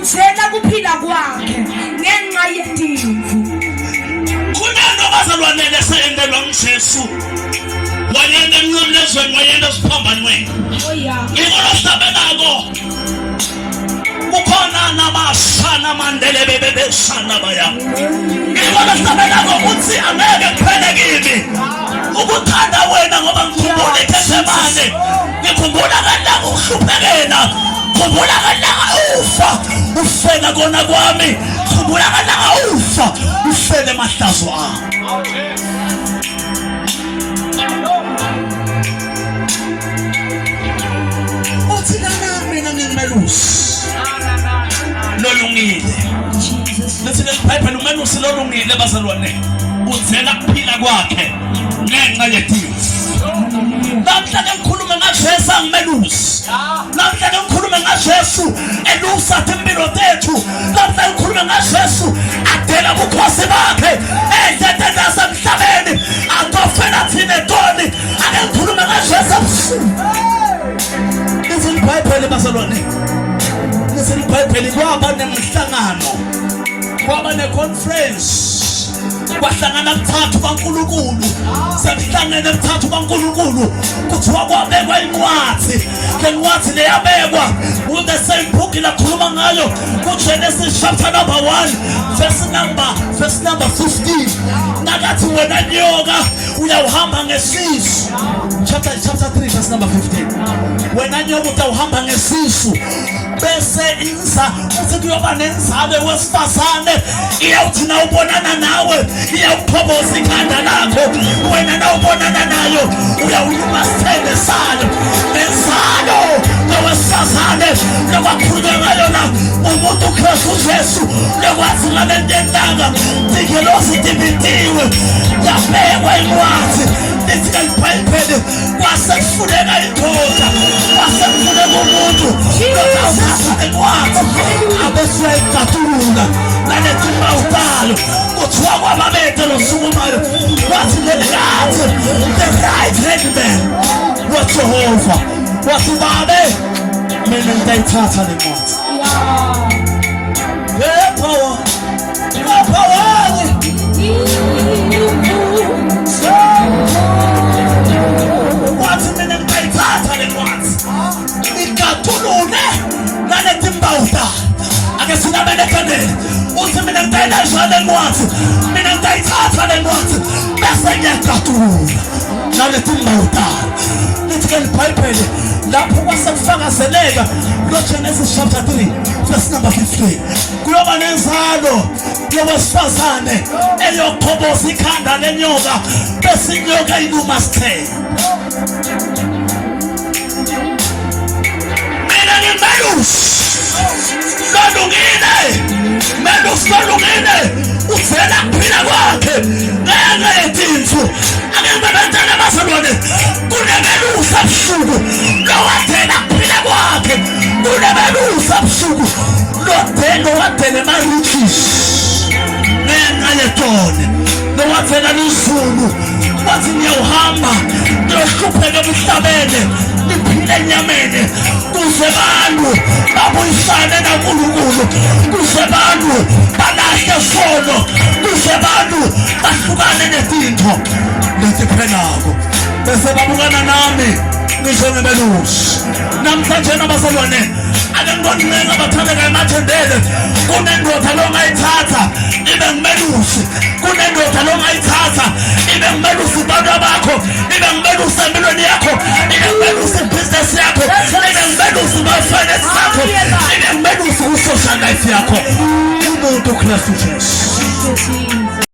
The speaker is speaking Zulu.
uvela kuphila kwakhe ngenxa yendimvu. Kunento bazalwane lesendelwa nguJesu. Wayenda emnqamlezweni, wayenda esiphambanweni. Ngikho sabelako. Kukhona namashana mandele bebebeshana baya. Ngikho sabelako uthi angeke kuphele kimi. Ukuthanda wena ngoba ngikhumbula iKhethsemane. Ngikhumbula kanjani ukuhluphekela. Khumbula kanjani ufa. Ufela kona kwami. Khumbula kanjani ufa. Ufele emahlazo ami. Uthi kana mina ngingimelusi. Lolungile. Lethi leBhayibheli umelusi lolungile bazalwane. Uzela kuphila kwakhe ngenxa yedimvu. Namhla ngikhuluma ngaJesu angimelusi. Namhla ngikhuluma ngaJesu elusa impilo zethu. Namhla ngikhuluma ngaJesu adela ubukhosi bakhe ezinto zasemhlabeni akufela thina eToni. Ake ngikhuluma ngaJesu. Lethi leBhayibheli bazalwane. Lethi leBhayibheli kwaba nemhlangano. Kwaba neconference. Kwahlangana kuthathu kaNkulunkulu. Sekuhlangene kuthathu kaNkulunkulu. Kuthiwa kwabekwa incwadi. Le ncwadi leyabekwa the same book lakhuluma ngayo kuGenesis chapter number 1 verse number 15. Nakathi wena nyoka uyawuhamba ngesisu. Chapter 3 verse number 15. Wena nyoka utawuhamba ngesisu. Bese inza uthi kuyoba nenzalo wesifazane iyawuthi na ubonana nawe iyawuphoboza ikhanda lakho. Wena na ubonana nayo uyawuluma sithele salo nenzalo wesifazane lokwakhulunywa ngayona umuntu uKristu Jesu lokwazi ngabentendanga dikelosi dibitiwe yabekwa incwadi. Lethi leBhayibheli kwasekufundeka indoda kwasekufundeka umuntu lokawuthatha incwadi abesuyayicatulula nalethi mawutalo kuthiwa kwababethe losukumayo wathi lelikathi the right hand man waJehova wathi babe mina ngitayithatha le ncwadi. Power wathi mina ngitayithatha le ncwadi ikatulule nalethi mbawuta. Ake sinabelekanele uthi mina ngitayithatha le ncwadi. Mina ngitayithatha le ncwadi bese ngiyakatulula nalethi mbawuta. Lethi leBhayibheli lapho kwasekufakazeleka loGenesis chapter 3 verse number 15. Kuyoba nenzalo yowesifazane eyokhoboza ikhanda lenyoka bese inyoka iluma sithele. Mina ngimelusi lolungile. Melusi lolungile uvela kuphila kwakhe ngenxa yedimvu. Ake ngibabantwana bazalwane kunemelusi abusuku lowadela kuphila kwakhe. Kunemelusi abusuku lowadela ema-riches ngenxa yeToni. Lowadela lizulu wathi ngiyawuhamba ngiyohlupheka emhlabeni niphile enyameni kuze bantu babuyisane naNkulunkulu. Kuze bantu balahle sono. Kuze bantu bahlukane nezinto leziphelako. Bese babukana nami ngisho ngemelusi. Namhlanje abazalwane ake ngibonile abathandekayo emathendele kunendoda longayithatha ibe ngumelusi. Kunendoda longayithatha ibe ngumelusi bantu bakho. Ibe ngumelusi empilweni yakho. Ibe ngumelusi business yakho. Ibe ngumelusi finance yakho. Ibe ngumelusi social life yakho. Umuntu uKristu Jesu.